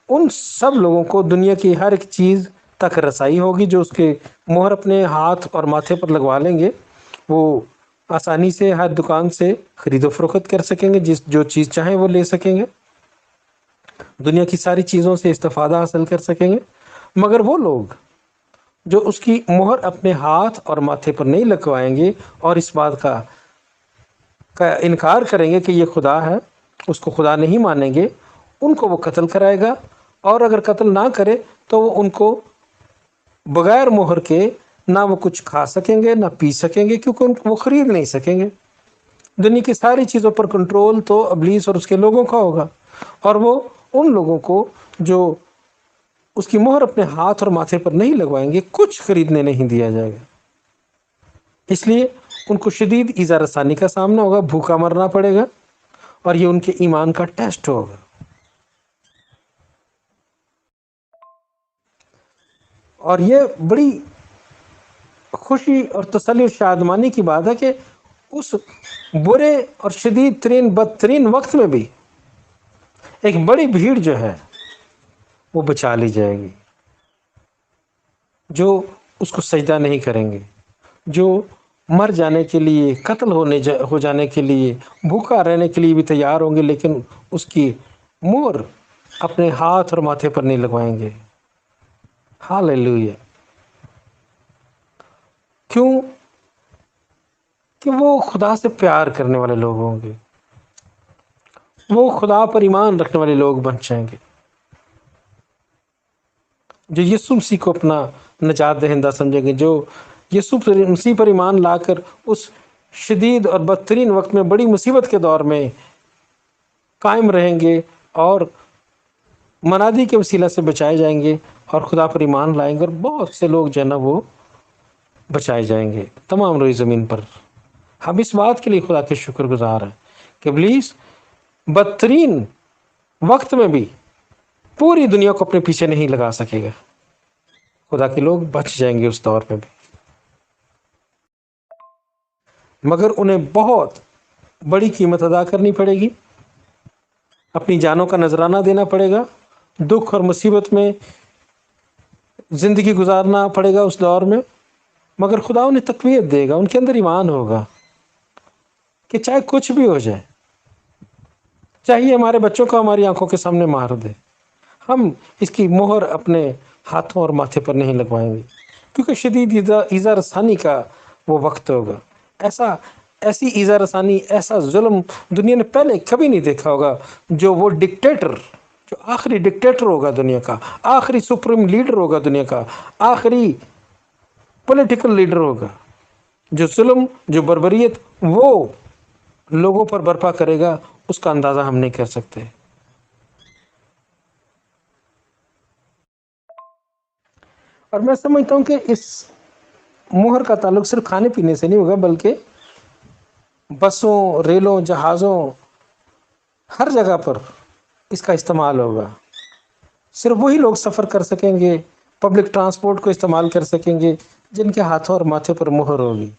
ان سب لوگوں کو دنیا کی ہر ایک چیز تک رسائی ہوگی۔ جو اس کے مہر اپنے ہاتھ اور ماتھے پر لگوا لیں گے وہ آسانی سے ہر دکان سے خرید و فروخت کر سکیں گے، جو چیز چاہیں وہ لے سکیں گے، دنیا کی ساری چیزوں سے استفادہ حاصل کر سکیں گے۔ مگر وہ لوگ جو اس کی مہر اپنے ہاتھ اور ماتھے پر نہیں لگوائیں گے اور اس بات کا انکار کریں گے کہ یہ خدا ہے، اس کو خدا نہیں مانیں گے، ان کو وہ قتل کرائے گا، اور اگر قتل نہ کرے تو وہ ان کو بغیر مہر کے نہ وہ کچھ کھا سکیں گے نہ پی سکیں گے، کیونکہ وہ خرید نہیں سکیں گے۔ دنیا کی ساری چیزوں پر کنٹرول تو ابلیس اور اس کے لوگوں کا ہوگا، اور وہ ان لوگوں کو جو اس کی مہر اپنے ہاتھ اور ماتھے پر نہیں لگوائیں گے کچھ خریدنے نہیں دیا جائے گا۔ اس لیے ان کو شدید ایذا رسانی کا سامنا ہوگا، بھوکا مرنا پڑے گا، اور یہ ان کے ایمان کا ٹیسٹ ہوگا۔ اور یہ بڑی خوشی اور تسلی اور شادمانی کی بات ہے کہ اس برے اور شدید ترین بدترین وقت میں بھی ایک بڑی بھیڑ جو ہے وہ بچا لی جائے گی، جو اس کو سجدہ نہیں کریں گے، جو مر جانے کے لیے، قتل ہو جانے کے لیے، بھوکا رہنے کے لیے بھی تیار ہوں گے، لیکن اس کی مہر اپنے ہاتھ اور ماتھے پر نہیں لگوائیں گے۔ ہاللیلویا! کیوں؟ کہ وہ خدا سے پیار کرنے والے لوگ ہوں گے، وہ خدا پر ایمان رکھنے والے لوگ بن جائیں گے، جو یسوع مسیح کو اپنا نجات دہندہ سمجھیں گے، جو یسوع مسیح پر ایمان لا کر اس شدید اور بدترین وقت میں، بڑی مصیبت کے دور میں قائم رہیں گے اور منادی کے وسیلہ سے بچائے جائیں گے اور خدا پر ایمان لائیں گے، اور بہت سے لوگ جو ہے نا وہ بچائے جائیں گے تمام روئی زمین پر۔ ہم اس بات کے لیے خدا کے شکر گزار ہیں کہ ابلیس بدترین وقت میں بھی پوری دنیا کو اپنے پیچھے نہیں لگا سکے گا، خدا کے لوگ بچ جائیں گے اس دور میں بھی، مگر انہیں بہت بڑی قیمت ادا کرنی پڑے گی، اپنی جانوں کا نذرانہ دینا پڑے گا، دکھ اور مصیبت میں زندگی گزارنا پڑے گا اس دور میں، مگر خدا انہیں تقویت دے گا، ان کے اندر ایمان ہوگا کہ چاہے کچھ بھی ہو جائے، چاہیے ہمارے بچوں کو ہماری آنکھوں کے سامنے مار دے، ہم اس کی مہر اپنے ہاتھوں اور ماتھے پر نہیں لگوائیں گے، کیونکہ شدید ایذا رسانی کا وہ وقت ہوگا۔ ایسی ایذا رسانی، ایسا ظلم دنیا نے پہلے کبھی نہیں دیکھا ہوگا۔ جو وہ ڈکٹیٹر، جو آخری ڈکٹیٹر ہوگا دنیا کا، آخری سپریم لیڈر ہوگا دنیا کا، آخری پولیٹیکل لیڈر ہوگا، جو ظلم، جو بربریت وہ لوگوں پر برپا کرے گا، اس کا اندازہ ہم نہیں کر سکتے۔ اور میں سمجھتا ہوں کہ اس مہر کا تعلق صرف کھانے پینے سے نہیں ہوگا، بلکہ بسوں، ریلوں، جہازوں، ہر جگہ پر اس کا استعمال ہوگا۔ صرف وہی لوگ سفر کر سکیں گے، پبلک ٹرانسپورٹ کو استعمال کر سکیں گے جن کے ہاتھوں اور ماتھے پر مہر ہوگی۔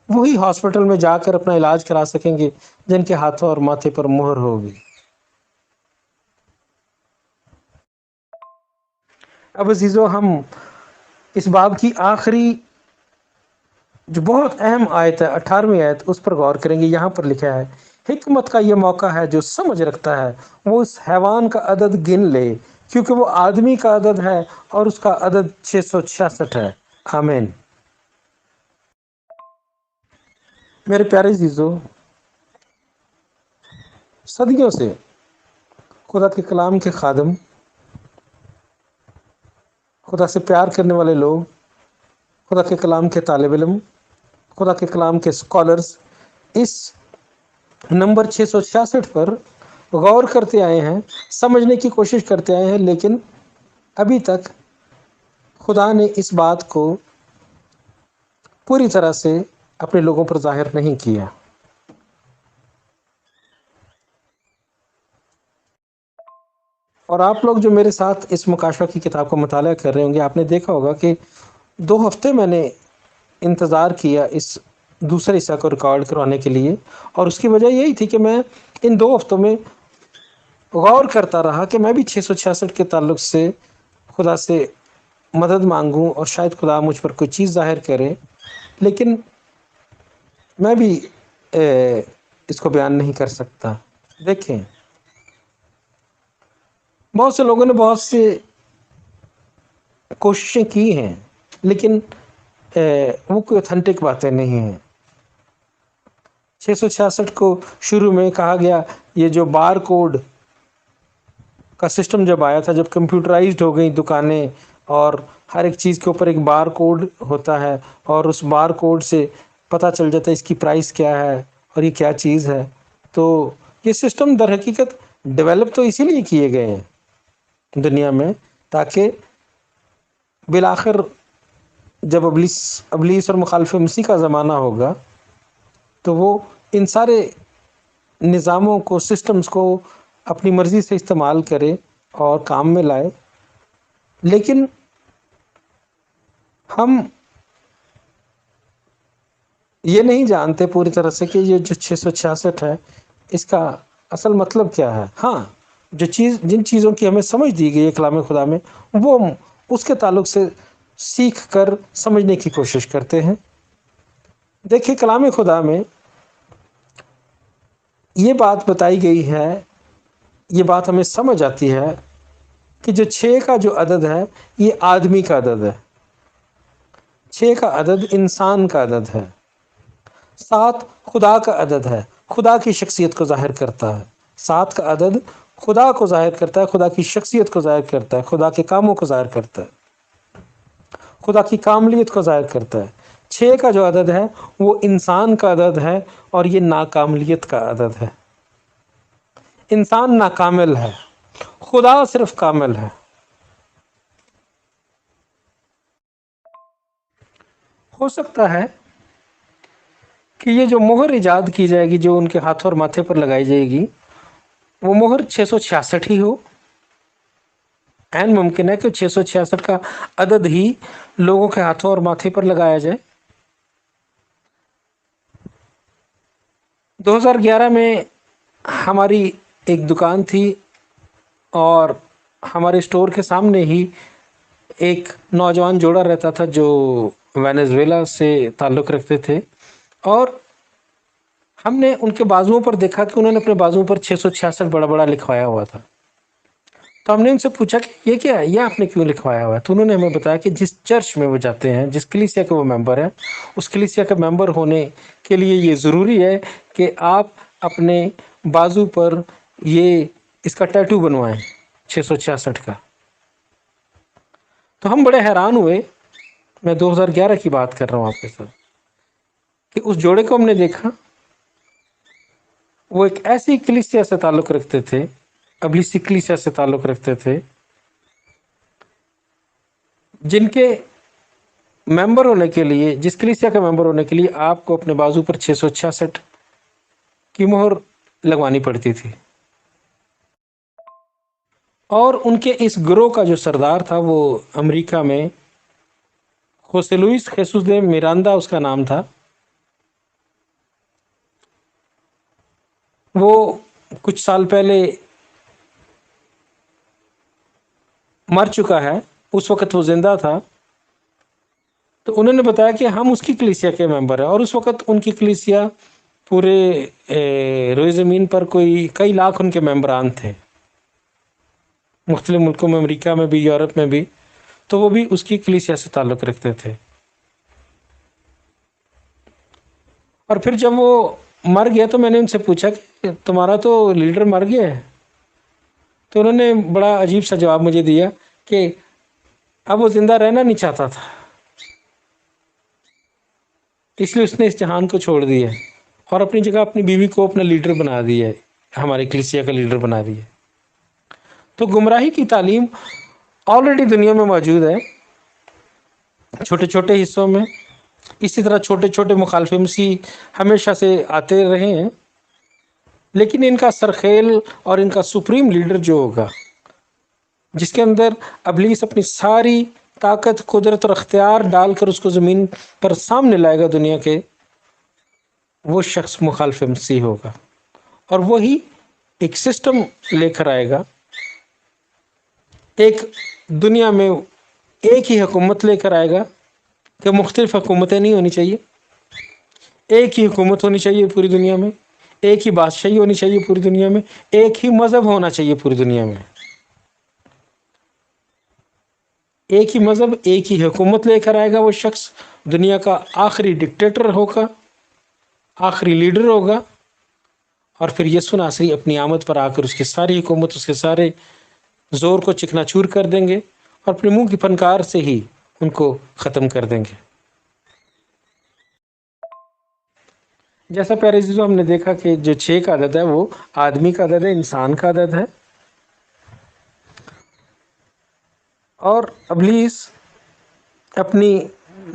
وہی ہاسپٹل میں جا کر اپنا علاج کرا سکیں گے جن کے ہاتھوں اور ماتھے پر مہر ہوگی۔ اب عزیزو، ہم اس باب کی آخری جو بہت اہم آیت ہے، 18ویں آیت، اس پر غور کریں گے۔ یہاں پر لکھا ہے، حکمت کا یہ موقع ہے، جو سمجھ رکھتا ہے وہ اس حیوان کا عدد گن لے، کیونکہ وہ آدمی کا عدد ہے اور اس کا عدد 666 ہے۔ آمین۔ میرے پیارے عزیزو، صدیوں سے خدا کے کلام کے خادم، خدا سے پیار کرنے والے لوگ، خدا کے کلام کے طالب علم، خدا کے کلام کے اسکالرز اس نمبر 666 پر غور کرتے آئے ہیں، سمجھنے کی کوشش کرتے آئے ہیں، لیکن ابھی تک خدا نے اس بات کو پوری طرح سے اپنے لوگوں پر ظاہر نہیں کیا۔ اور آپ لوگ جو میرے ساتھ اس مکاشفہ کی کتاب کو مطالعہ کر رہے ہوں گے، آپ نے دیکھا ہوگا کہ 2 ہفتے میں نے انتظار کیا اس دوسرے حصہ کو ریکارڈ کروانے کے لیے، اور اس کی وجہ یہی تھی کہ میں ان 2 ہفتوں میں غور کرتا رہا کہ میں بھی 666 کے تعلق سے خدا سے مدد مانگوں اور شاید خدا مجھ پر کوئی چیز ظاہر کرے، لیکن میں بھی اس کو بیان نہیں کر سکتا۔ دیکھیں، بہت سے لوگوں نے بہت سے کوششیں کی ہیں، لیکن وہ کوئی اوتھینٹک باتیں نہیں ہیں۔ 666 کو شروع میں کہا گیا، یہ جو بار کوڈ کا سسٹم جب آیا تھا، جب کمپیوٹرائزڈ ہو گئی دکانیں اور ہر ایک چیز کے اوپر ایک بار کوڈ ہوتا ہے اور اس بار کوڈ سے پتہ چل جاتا ہے اس کی پرائس کیا ہے اور یہ کیا چیز ہے، تو یہ سسٹم در حقیقت ڈیولپ تو اسی لیے کیے گئے ہیں دنیا میں، تاکہ بالآخر جب ابلیس اور مخالف مسیح کا زمانہ ہوگا تو وہ ان سارے نظاموں کو، سسٹمز کو اپنی مرضی سے استعمال کرے اور کام میں لائے۔ لیکن ہم یہ نہیں جانتے پوری طرح سے کہ یہ جو 666 ہے اس کا اصل مطلب کیا ہے۔ ہاں، جن چیزوں کی ہمیں سمجھ دی گئی ہے کلام خدا میں، وہ اس کے تعلق سے سیکھ کر سمجھنے کی کوشش کرتے ہیں۔ دیکھیں، کلام خدا میں یہ بات بتائی گئی ہے، یہ بات ہمیں سمجھ آتی ہے کہ جو 6 کا جو عدد ہے یہ آدمی کا عدد ہے، 6 کا عدد انسان کا عدد ہے، 7 خدا کا عدد ہے، خدا کی شخصیت کو ظاہر کرتا ہے۔ 7 کا عدد خدا کو ظاہر کرتا ہے، خدا کی شخصیت کو ظاہر کرتا ہے، خدا کے کاموں کو ظاہر کرتا ہے، خدا کی کاملیت کو ظاہر کرتا ہے۔ 6 کا جو عدد ہے وہ انسان کا عدد ہے اور یہ ناکاملیت کا عدد ہے۔ انسان ناکامل ہے، خدا صرف کامل ہے۔ ہو سکتا ہے کہ یہ جو مہر ایجاد کی جائے گی، جو ان کے ہاتھوں اور ماتھے پر لگائی جائے گی، وہ مہر 666 ہی ہو۔ عین ممکن ہے کہ 666 کا عدد ہی لوگوں کے ہاتھوں اور ماتھے پر لگایا جائے۔ 2011 میں ہماری ایک دکان تھی اور ہمارے اسٹور کے سامنے ہی ایک نوجوان جوڑا رہتا تھا جو وینزویلا سے تعلق رکھتے تھے، اور ہم نے ان کے بازوؤں پر دیکھا کہ انہوں نے اپنے بازوؤں پر 666 بڑا بڑا لکھوایا ہوا تھا۔ تو ہم نے ان سے پوچھا کہ یہ کیا ہے، یہ آپ نے کیوں لکھوایا ہوا ہے؟ تو انہوں نے ہمیں بتایا کہ جس چرچ میں وہ جاتے ہیں، جس کلیسیا کے وہ ممبر ہیں، اس کلیسیا کا ممبر ہونے کے لیے یہ ضروری ہے کہ آپ اپنے بازو پر یہ اس کا ٹیٹو بنوائیں 666 کا۔ تو ہم بڑے حیران ہوئے، میں 2011 کی بات کر رہا ہوں آپ کے ساتھ، کہ اس جوڑے کو ہم نے دیکھا، وہ ایک ایسی کلیسیا سے تعلق رکھتے تھے، ابلیسی کلیسیا سے تعلق رکھتے تھے، جن کے ممبر ہونے کے لیے، جس کلیسیا کا ممبر ہونے کے لیے آپ کو اپنے بازو پر 666 کی مہر لگوانی پڑتی تھی۔ اور ان کے اس گروہ کا جو سردار تھا وہ امریکہ میں خوسے لوئس خیسوس دے میراندا اس کا نام تھا۔ وہ کچھ سال پہلے مر چکا ہے، اس وقت وہ زندہ تھا۔ تو انہوں نے بتایا کہ ہم اس کی کلیسیا کے ممبر ہیں، اور اس وقت ان کی کلیسیا پورے روئے زمین پر کوئی کئی لاکھ ان کے ممبران تھے، مختلف ملکوں میں، امریکہ میں بھی، یورپ میں بھی۔ تو وہ بھی اس کی کلیسیا سے تعلق رکھتے تھے۔ اور پھر جب وہ مر گیا تو میں نے ان سے پوچھا کہ تمہارا تو لیڈر مر گیا ہے۔ تو انہوں نے بڑا عجیب سا جواب مجھے دیا کہ اب وہ زندہ رہنا نہیں چاہتا تھا، اس لیے اس نے اس جہان کو چھوڑ دیا اور اپنی جگہ اپنی بیوی کو اپنا لیڈر بنا دیا ہے، ہماری کلیسیا کا لیڈر بنا دیا۔ تو گمراہی کی تعلیم آلریڈی دنیا میں موجود ہے، چھوٹے چھوٹے حصوں میں۔ اسی طرح چھوٹے چھوٹے مخالف مسیح ہمیشہ سے آتے رہے ہیں، لیکن ان کا سرخیل اور ان کا سپریم لیڈر جو ہوگا، جس کے اندر ابلیس اپنی ساری طاقت، قدرت اور اختیار ڈال کر اس کو زمین پر سامنے لائے گا دنیا کے، وہ شخص مخالف مسیح ہوگا، اور وہی ایک سسٹم لے کر آئے گا، ایک دنیا میں ایک ہی حکومت لے کر آئے گا، کہ مختلف حکومتیں نہیں ہونی چاہیے، ایک ہی حکومت ہونی چاہیے پوری دنیا میں، ایک ہی بادشاہی ہونی چاہیے پوری دنیا میں، ایک ہی مذہب ہونا چاہیے پوری دنیا میں، ایک ہی مذہب، ایک ہی حکومت لے کر آئے گا وہ شخص، دنیا کا آخری ڈکٹیٹر ہوگا، آخری لیڈر ہوگا۔ اور پھر یسوع ناصری اپنی آمد پر آ کر اس کی ساری حکومت، اس کے سارے زور کو چکنا چور کر دیں گے، اور اپنے منہ کی پھنکار سے ہی ان کو ختم کر دیں گے۔ جیسا پیارے عزیزو ہم نے دیکھا کہ جو 6 کا عدد ہے وہ آدمی کا عدد ہے، انسان کا عدد ہے، اور ابلیس اپنی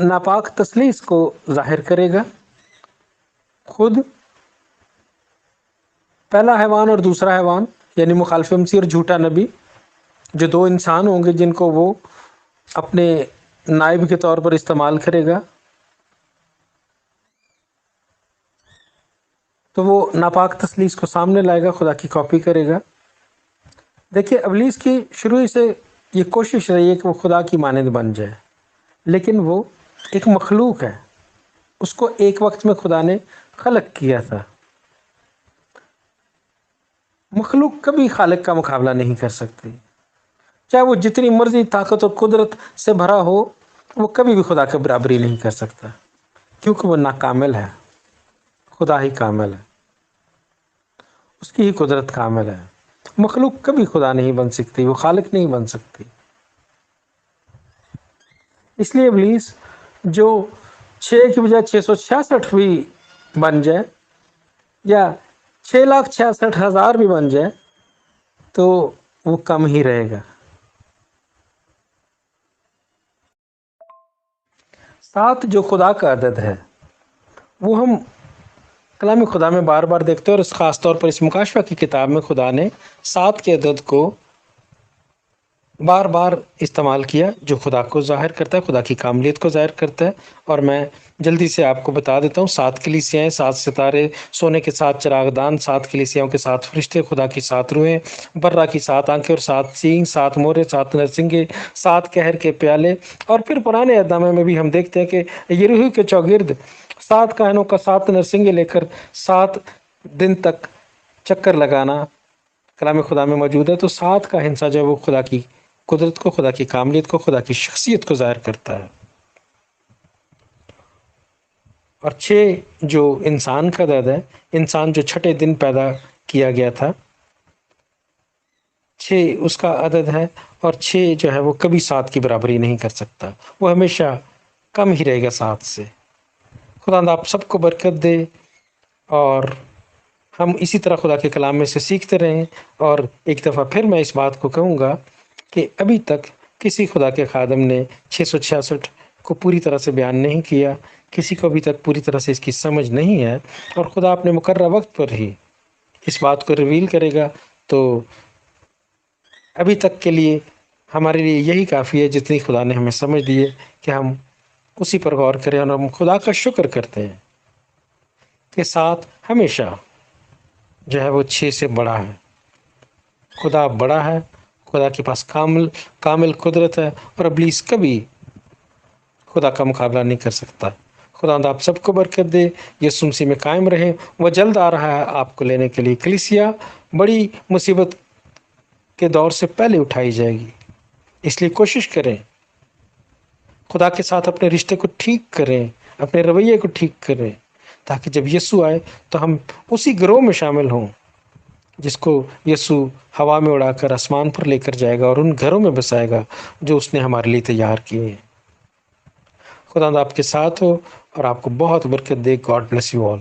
ناپاک تسلیس کو ظاہر کرے گا، خود پہلا حیوان اور دوسرا حیوان، یعنی مخالف مسیح اور جھوٹا نبی، جو 2 انسان ہوں گے جن کو وہ اپنے نائب کے طور پر استعمال کرے گا۔ تو وہ ناپاک تسلیس کو سامنے لائے گا، خدا کی کاپی کرے گا۔ دیکھیے ابلیس کی شروع سے یہ کوشش رہی ہے کہ وہ خدا کی مانند بن جائے، لیکن وہ ایک مخلوق ہے، اس کو ایک وقت میں خدا نے خلق کیا تھا۔ مخلوق کبھی خالق کا مقابلہ نہیں کر سکتی، چاہے وہ جتنی مرضی طاقت اور قدرت سے بھرا ہو، وہ کبھی بھی خدا کے برابری نہیں کر سکتا، کیونکہ وہ ناکامل ہے، خدا ہی کامل ہے، اس کی ہی قدرت کامل ہے۔ مخلوق کبھی خدا نہیں بن سکتی، وہ خالق نہیں بن سکتی۔ اس لیے ابلیس جو 6 کی بجائے 666 بھی بن جائے، یا 6,66,000 بھی بن جائے، تو وہ کم ہی رہے گا۔ 7 جو خدا کا عدد ہے، وہ ہم کلام خدا میں بار بار دیکھتے ہیں، اور خاص طور پر اس مکاشفہ کی کتاب میں خدا نے 7 کے عدد کو بار بار استعمال کیا جو خدا کو ظاہر کرتا ہے، خدا کی کاملیت کو ظاہر کرتا ہے۔ اور میں جلدی سے آپ کو بتا دیتا ہوں، 7 کلیسیاں، 7 ستارے، سونے کے 7 چراغ دان، 7 کلیسیاں کے 7 فرشتے، خدا کی 7 روحیں، برا کی 7 آنکھیں اور 7 سینگ، 7 مورے، 7 نرسنگے، 7 قہر کے پیالے۔ اور پھر پرانے عہد نامے میں بھی ہم دیکھتے ہیں کہ یریحو کے چوگرد 7 کاہنوں کا 7 نرسنگے لے کر 7 دن تک چکر لگانا کلام خدا میں موجود ہے۔ تو 7 کا ہنسا جو ہے وہ خدا کی قدرت کو، خدا کی کاملیت کو، خدا کی شخصیت کو ظاہر کرتا ہے۔ اور 6 جو انسان کا عدد ہے، انسان جو چھٹے دن پیدا کیا گیا تھا، 6 اس کا عدد ہے۔ اور 6 جو ہے وہ کبھی 7 کی برابری نہیں کر سکتا، وہ ہمیشہ کم ہی رہے گا 7 سے۔ خدا آپ سب کو برکت دے، اور ہم اسی طرح خدا کے کلام میں سے سیکھتے رہیں۔ اور ایک دفعہ پھر میں اس بات کو کہوں گا کہ ابھی تک کسی خدا کے خادم نے 666 کو پوری طرح سے بیان نہیں کیا، کسی کو ابھی تک پوری طرح سے اس کی سمجھ نہیں ہے، اور خدا اپنے مقررہ وقت پر ہی اس بات کو ریویل کرے گا۔ تو ابھی تک کے لیے ہمارے لیے یہی کافی ہے، جتنی خدا نے ہمیں سمجھ دی ہے، کہ ہم اسی پر غور کریں، اور ہم خدا کا شکر کرتے ہیں کہ 7 ہمیشہ جو ہے وہ 6 سے بڑا ہے۔ خدا بڑا ہے، خدا کے پاس کامل قدرت ہے، اور ابلیس کبھی خدا کا مقابلہ نہیں کر سکتا۔ خدا آپ سب کو برکت دے، یسوع مسیح میں قائم رہیں۔ وہ جلد آ رہا ہے آپ کو لینے کے لیے۔ کلیسیا بڑی مصیبت کے دور سے پہلے اٹھائی جائے گی، اس لیے کوشش کریں خدا کے ساتھ اپنے رشتے کو ٹھیک کریں، اپنے رویے کو ٹھیک کریں، تاکہ جب یسوع آئے تو ہم اسی گروہ میں شامل ہوں جس کو یسوع ہوا میں اڑا کر آسمان پر لے کر جائے گا، اور ان گھروں میں بسائے گا جو اس نے ہمارے لیے تیار کیے ہیں۔ خدا آپ کے ساتھ ہو اور آپ کو بہت برکت دے۔ God bless you all.